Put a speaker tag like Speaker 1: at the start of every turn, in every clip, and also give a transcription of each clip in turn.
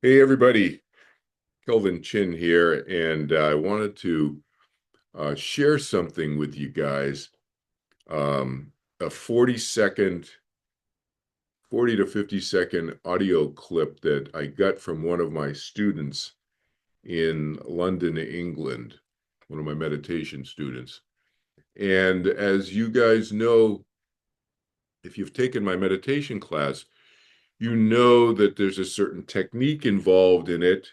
Speaker 1: Hey everybody, Kelvin Chin here, and I wanted to share something with you guys. A 40 to 50-second audio clip that I got from one of my students in London, England, one of my meditation students. And as you guys know, if you've taken my meditation class, you know that there's a certain technique involved in it.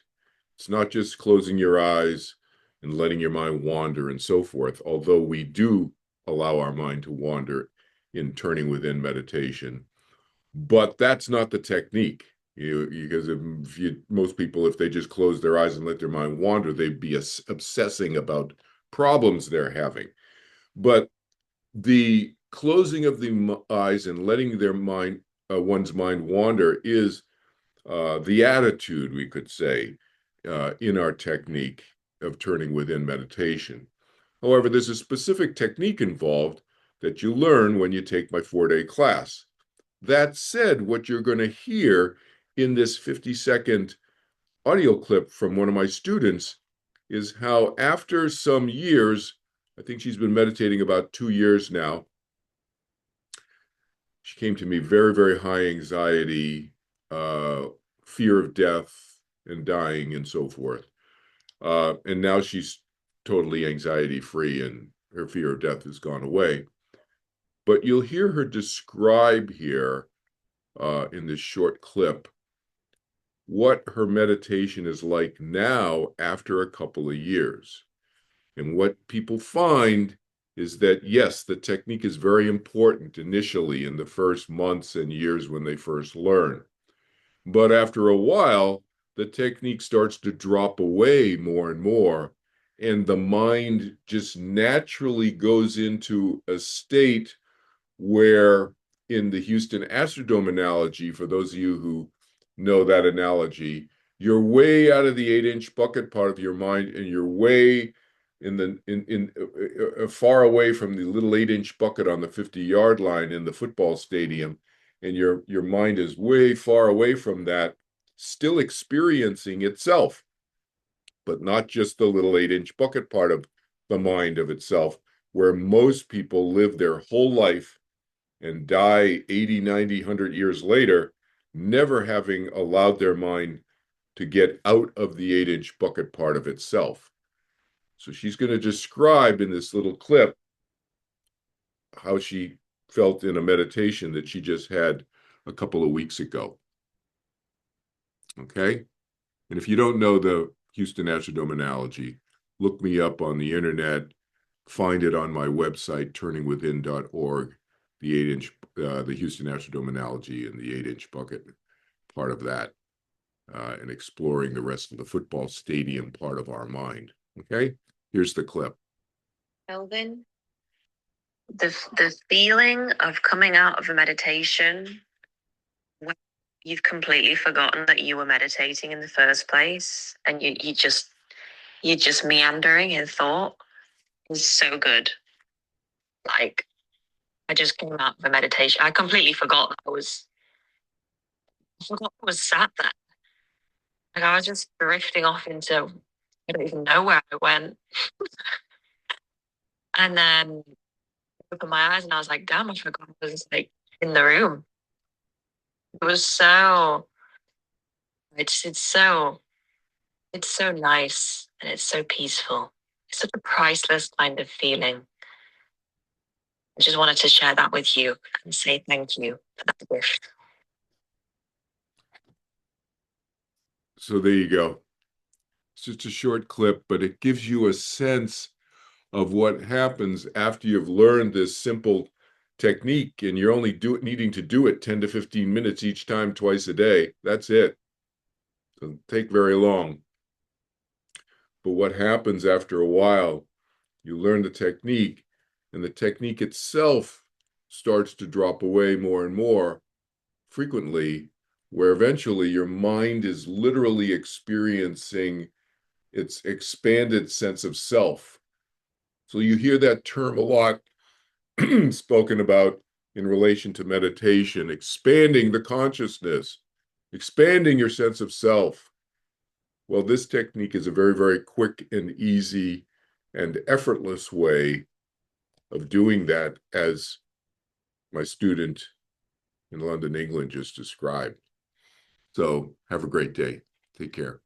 Speaker 1: It's not just closing your eyes and letting your mind wander and so forth, although we do allow our mind to wander in turning within meditation. But that's not the technique. Because most people, if they just close their eyes and let their mind wander, they'd be obsessing about problems they're having. But the closing of the eyes and letting one's mind wander, is the attitude, we could say, in our technique of turning within meditation. However, there's a specific technique involved that you learn when you take my 4-day class. That said, what you're going to hear in this 50-second audio clip from one of my students is how, after some years, I think she's been meditating about 2 years now, she came to me very, very high anxiety, uh, fear of death and dying, and so forth. And now she's totally anxiety free and her fear of death has gone away. But you'll hear her describe here in this short clip what her meditation is like now after a couple of years. And what people find is that, yes, the technique is very important initially in the first months and years when they first learn. But after a while, the technique starts to drop away more and more, and the mind just naturally goes into a state where, in the Houston Astrodome analogy, for those of you who know that analogy, you're way out of the 8-inch bucket part of your mind, and you're way far away from the little 8-inch bucket on the 50-yard line in the football stadium, and your mind is way far away from that, still experiencing itself, but not just the little 8-inch bucket part of the mind of itself, where most people live their whole life and die 80, 90, 100 years later, never having allowed their mind to get out of the 8-inch bucket part of itself. So she's going to describe in this little clip how she felt in a meditation that she just had a couple of weeks ago. Okay? And if you don't know the Houston Astrodome analogy, look me up on the internet, find it on my website, turningwithin.org, the Houston Astrodome analogy and the 8-inch bucket part of that, and exploring the rest of the football stadium part of our mind. Okay? Here's the clip.
Speaker 2: Kelvin, the feeling of coming out of a meditation when you've completely forgotten that you were meditating in the first place, and you're just meandering in thought, is so good. Like, I just came out of a meditation. I completely forgot that I was sat there. Like, I was just drifting off into, I don't even know where I went. And then I opened my eyes and I was like, damn, I forgot I was like in the room. It was so it's so It's so nice and it's so peaceful. It's such a priceless kind of feeling. I just wanted to share that with you and say thank you for that gift.
Speaker 1: So there you go. It's just a short clip, but it gives you a sense of what happens after you've learned this simple technique, and you're only needing to do it 10 to 15 minutes each time, twice a day. That's it. Doesn't take very long. But what happens after a while, you learn the technique, and the technique itself starts to drop away more and more frequently, where eventually your mind is literally experiencing its expanded sense of self. So you hear that term a lot spoken about in relation to meditation, expanding the consciousness, expanding your sense of self. Well, this technique is a very, very quick and easy and effortless way of doing that, as my student in London, England just described. So have a great day. Take care.